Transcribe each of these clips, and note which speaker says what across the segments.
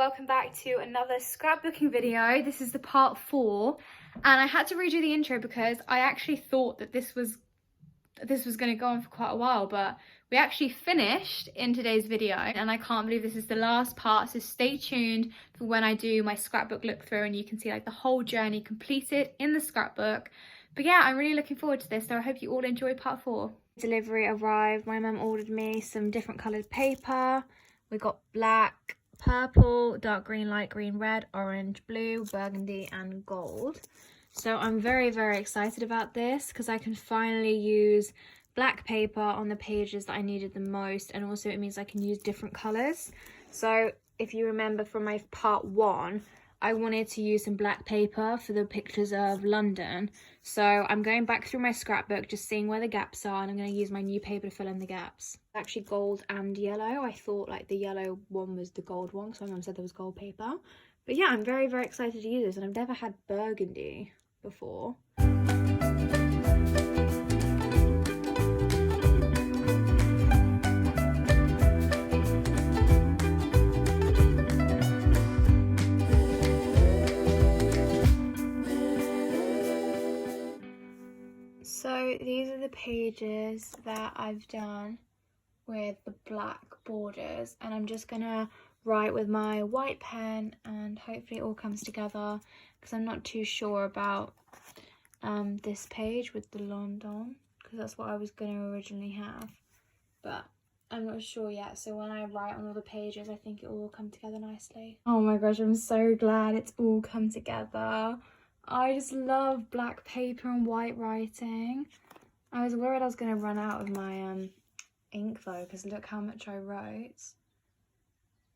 Speaker 1: welcome back to another scrapbooking video. This is the part 4, and I had to redo the intro because I actually thought that this was going to go on for quite a while, but we actually finished in today's video, and I can't believe this is the last part. So stay tuned for when I do my scrapbook look through and you can see like the whole journey completed in the scrapbook. But yeah, I'm really looking forward to this, so I hope you all enjoy part 4. Delivery arrived. My mum ordered me some different coloured paper. We got black, purple, dark green, light green, red, orange, blue, burgundy and gold. So I'm very, very excited about this because I can finally use black paper on the pages that I needed the most, and also it means I can use different colours. So if you remember from my part 1, I wanted to use some black paper for the pictures of London. So I'm going back through my scrapbook, just seeing where the gaps are, and I'm going to use my new paper to fill in the gaps. Actually gold and yellow. I thought like the yellow one was the gold one because my mum said there was gold paper. But yeah, I'm very, very excited to use this, and I've never had burgundy before. So these are the pages that I've done with the black borders, and I'm just gonna write with my white pen and hopefully it all comes together because I'm not too sure about this page with the London because that's what I was gonna originally have, but I'm not sure yet. So when I write on all the pages, I think it will all come together nicely. Oh my gosh, I'm so glad it's all come together. I just love black paper and white writing. I was worried I was going to run out of my ink though, because look how much I wrote.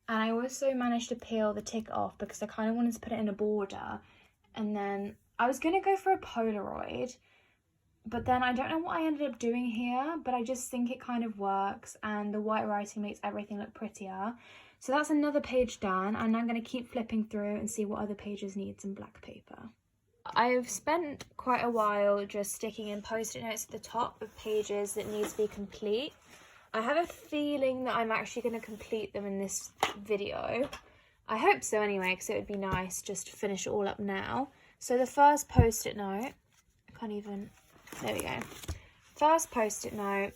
Speaker 1: And I also managed to peel the ticket off because I kind of wanted to put it in a border. And then I was going to go for a Polaroid, but then I don't know what I ended up doing here, but I just think it kind of works, and the white writing makes everything look prettier. So that's another page done, and I'm going to keep flipping through and see what other pages need some black paper. I've spent quite a while just sticking in post-it notes at the top of pages that need to be complete. I have a feeling that I'm actually going to complete them in this video. I hope so anyway, because it would be nice just to finish it all up now. So the first post-it note, there we go. First post-it note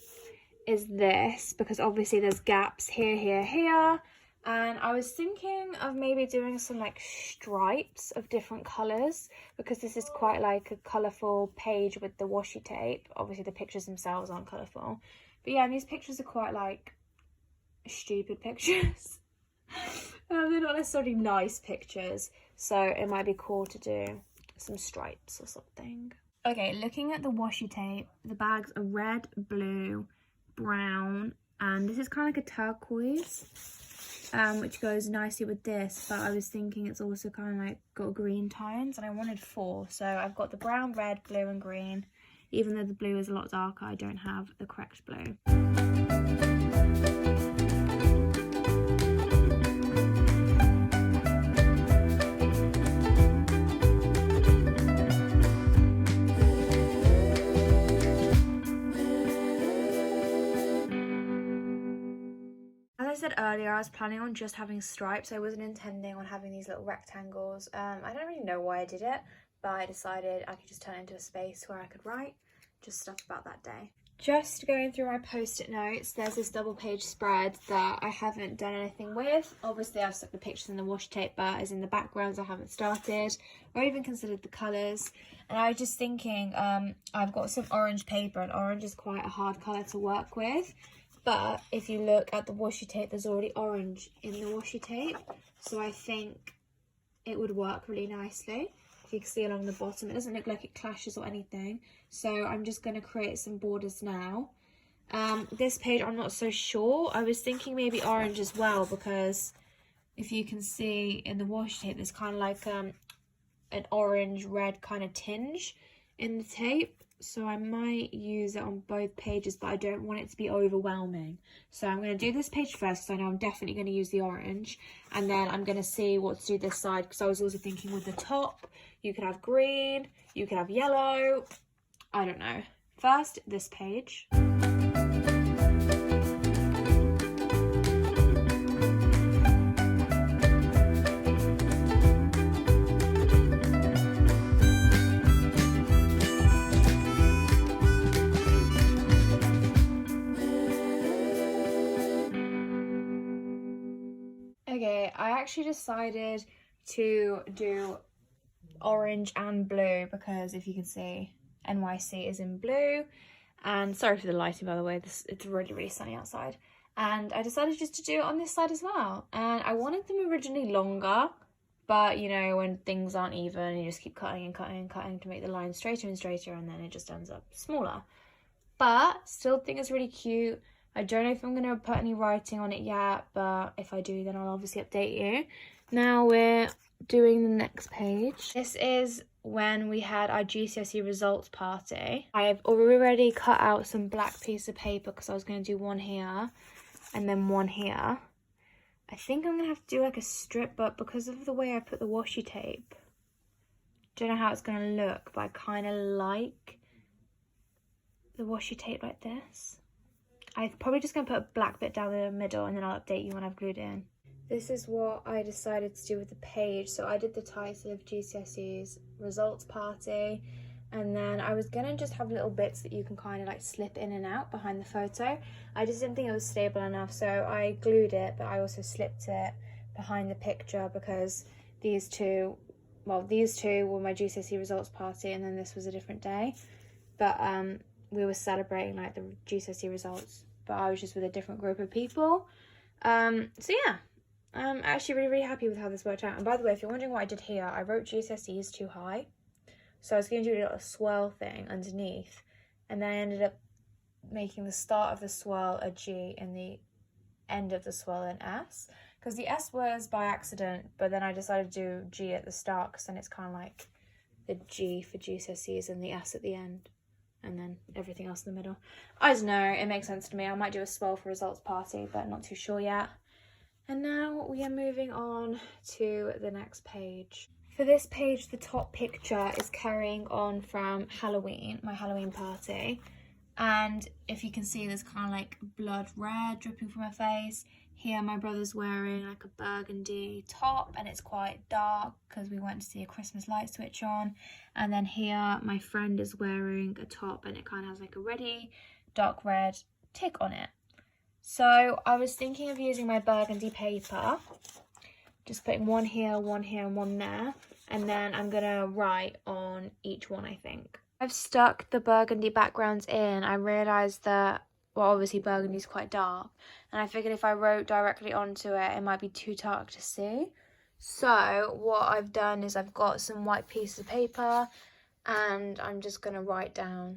Speaker 1: is this, because obviously there's gaps here, here, here. And I was thinking of maybe doing some like stripes of different colours, because this is quite like a colourful page with the washi tape. Obviously the pictures themselves aren't colourful. But yeah, and these pictures are quite like stupid pictures. They're not necessarily nice pictures. So it might be cool to do some stripes or something. Okay, looking at the washi tape, the bags are red, blue, brown, and this is kind of like a turquoise. Which goes nicely with this, but I was thinking it's also kind of like got green tones, and I wanted 4. So I've got the brown, red, blue and green. Even though the blue is a lot darker, I don't have the correct blue. As I said earlier, I was planning on just having stripes. I wasn't intending on having these little rectangles. I don't really know why I did it, but I decided I could just turn it into a space where I could write just stuff about that day. Just going through my post-it notes, there's this double page spread that I haven't done anything with. Obviously I've stuck the pictures in the washi tape, but as in the backgrounds I haven't started or even considered the colours. And I was just thinking, I've got some orange paper, and orange is quite a hard colour to work with. But if you look at the washi tape, there's already orange in the washi tape. So I think it would work really nicely. If you can see along the bottom, it doesn't look like it clashes or anything. So I'm just going to create some borders now. This page, I'm not so sure. I was thinking maybe orange as well, because if you can see in the washi tape, there's kind of like an orange-red kind of tinge in the tape. So I might use it on both pages, but I don't want it to be overwhelming. So I'm going to do this page first, because I know I'm definitely going to use the orange. And then I'm going to see what to do this side, because I was also thinking with the top, you could have green, you could have yellow. I don't know. First, this page. Okay, I actually decided to do orange and blue because if you can see, NYC is in blue. And sorry for the lighting, by the way, it's really, really sunny outside. And I decided just to do it on this side as well. And I wanted them originally longer, but you know, when things aren't even, you just keep cutting and cutting and cutting to make the line straighter and straighter, and then it just ends up smaller. But still think it's really cute. I don't know if I'm going to put any writing on it yet, but if I do, then I'll obviously update you. Now we're doing the next page. This is when we had our GCSE results party. I have already cut out some black piece of paper because I was going to do one here and then one here. I think I'm going to have to do like a strip, but because of the way I put the washi tape, don't know how it's going to look, but I kind of like the washi tape like this. I'm probably just going to put a black bit down the middle and then I'll update you when I've glued it in. This is what I decided to do with the page. So I did the title of GCSE's results party, and then I was going to just have little bits that you can kind of like slip in and out behind the photo. I just didn't think it was stable enough, so I glued it, but I also slipped it behind the picture because these two were my GCSE results party, and then this was a different day. But we were celebrating like the GCSE results, but I was just with a different group of people. So yeah, I'm actually really, really happy with how this worked out. And by the way, if you're wondering what I did here, I wrote GCSEs too high. So I was going to do a little swirl thing underneath, and then I ended up making the start of the swirl a G and the end of the swirl an S. Because the S was by accident, but then I decided to do G at the start because then it's kind of like the G for GCSEs and the S at the end. And then everything else in the middle. I don't know, it makes sense to me. I might do a swirl for results party, but not too sure yet. And now we are moving on to the next page. For this page, the top picture is carrying on from Halloween, my Halloween party. And if you can see, there's kind of like blood red dripping from my face. Here, my brother's wearing like a burgundy top, and it's quite dark because we went to see a Christmas light switch on. And then here, my friend is wearing a top, and it kind of has like a reddy, dark red tick on it. So I was thinking of using my burgundy paper, just putting one here, and one there. And then I'm going to write on each one, I think. I've stuck the burgundy backgrounds in. I realised that, well, obviously burgundy's quite dark, and I figured if I wrote directly onto it, it might be too dark to see. So what I've done is I've got some white pieces of paper, and I'm just going to write down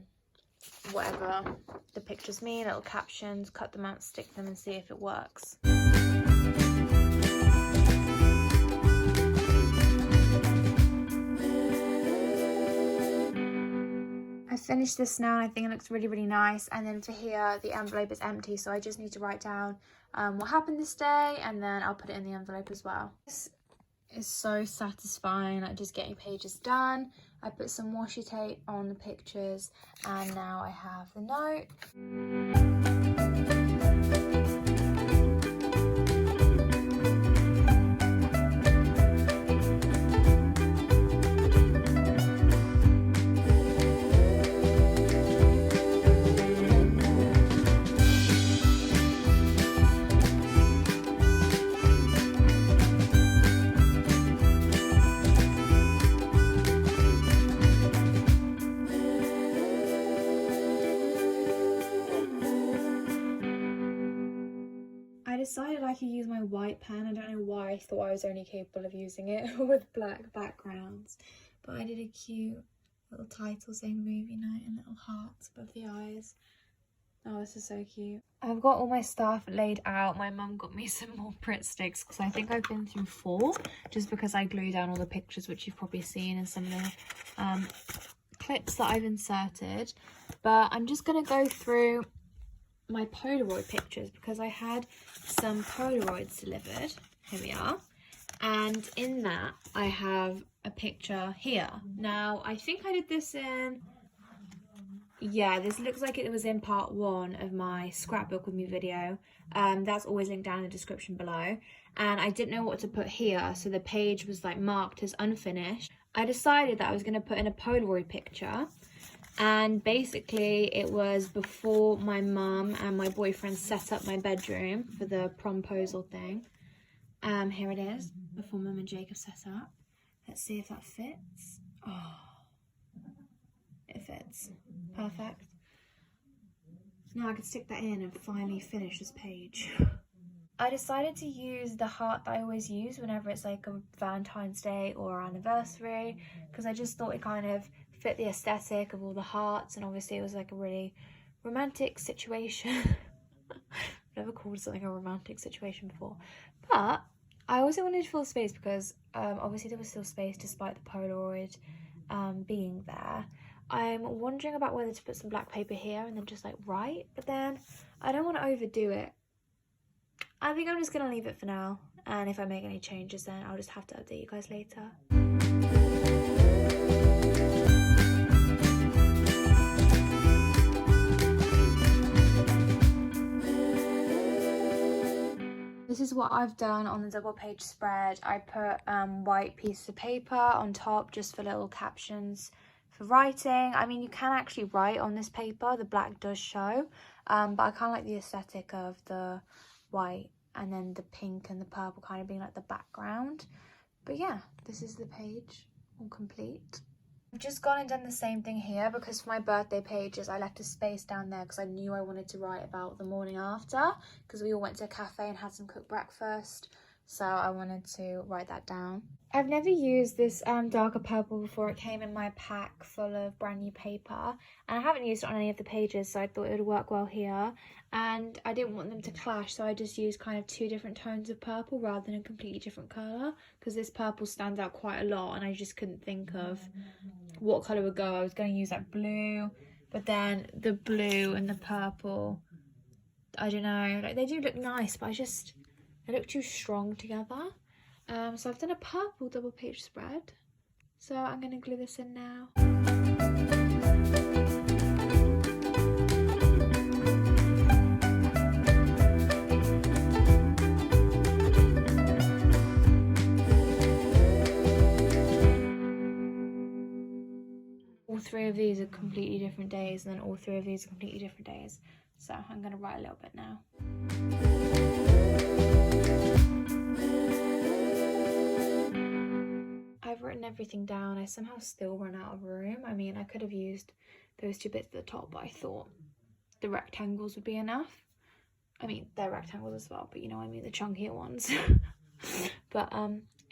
Speaker 1: whatever the pictures mean, little captions, cut them out, stick them, and see if it works. I finished this now, and I think it looks really, really nice. And then for here, the envelope is empty, so I just need to write down what happened this day, and then I'll put it in the envelope as well. This is so satisfying, like just getting pages done. I put some washi tape on the pictures, and now I have the note. I decided I could use my white pen. I don't know why I thought I was only capable of using it with black backgrounds, but I did a cute little title saying movie night and little hearts above the eyes. Oh, this is so cute. I've got all my stuff laid out. My mum got me some more Pritt sticks because I think I've been through 4, just because I glue down all the pictures, which you've probably seen in some of the clips that I've inserted. But I'm just going to go through my Polaroid pictures because I had some Polaroids delivered. Here we are. And in that, I have a picture here. Now, I think I did this in... Yeah, this looks like it was in part 1 of my scrapbook with me video. That's always linked down in the description below. And I didn't know what to put here, so the page was like marked as unfinished. I decided that I was going to put in a Polaroid picture. And basically it was before my mum and my boyfriend set up my bedroom for the promposal thing. Here it is, before Mum and Jacob set up. Let's see if that fits. Oh, it fits. Perfect. So now I can stick that in and finally finish this page. I decided to use the heart that I always use whenever it's like a Valentine's Day or anniversary, because I just thought it kind of fit the aesthetic of all the hearts, and obviously it was like a really romantic situation. I've never called something a romantic situation before, but I also wanted to fill space because obviously there was still space despite the Polaroid being there. I'm wondering about whether to put some black paper here and then just like write, but then I don't want to overdo it. I think I'm just going to leave it for now, and if I make any changes then I'll just have to update you guys later. This is what I've done on the double page spread. I put white pieces of paper on top just for little captions for writing. I mean, you can actually write on this paper, the black does show, but I kind of like the aesthetic of the white and then the pink and the purple kind of being like the background. But yeah, this is the page all complete. I've just gone and done the same thing here because for my birthday pages I left a space down there because I knew I wanted to write about the morning after, because we all went to a cafe and had some cooked breakfast, so I wanted to write that down. I've never used this darker purple before. It came in my pack full of brand new paper, and I haven't used it on any of the pages, so I thought it would work well here, and I didn't want them to clash, so I just used kind of two different tones of purple rather than a completely different colour, because this purple stands out quite a lot and I just couldn't think of what colour would go. I was going to use like blue, but then the blue and the purple, I don't know, like they do look nice, but they look too strong together. So I've done a purple double page spread, so I'm going to glue this in now. All three of these are completely different days, and then all three of these are completely different days, so I'm going to write a little bit now. I've written everything down. I somehow still run out of room. I mean, I could have used those two bits at the top, but I thought the rectangles would be enough. I mean, they're rectangles as well, but you know what I mean, the chunkier ones. But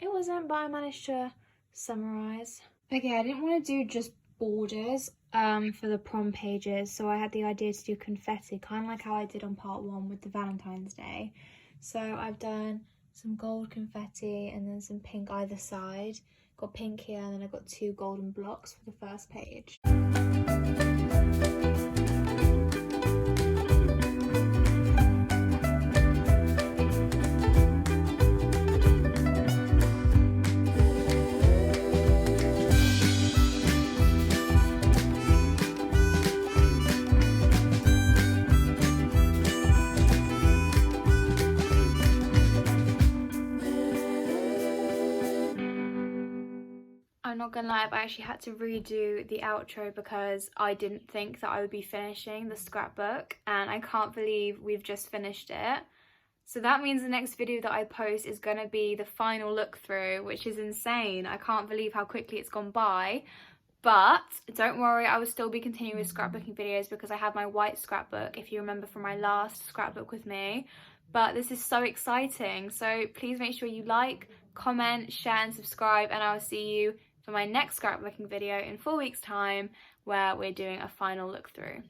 Speaker 1: it wasn't, but I managed to summarise. Okay, I didn't want to do just borders for the prom pages, so I had the idea to do confetti, kind of like how I did on part 1 with the Valentine's Day. So I've done some gold confetti and then some pink either side. Got pink here, and then I've got 2 golden blocks for the first page. I'm not gonna lie, I actually had to redo the outro because I didn't think that I would be finishing the scrapbook, and I can't believe we've just finished it. So that means the next video that I post is gonna be the final look through, which is insane. I can't believe how quickly it's gone by. But don't worry, I will still be continuing with scrapbooking videos because I have my white scrapbook, if you remember from my last scrapbook with me. But this is so exciting, so please make sure you like, comment, share and subscribe, and I will see you for my next scrapbooking video in 4 weeks time, where we're doing a final look through.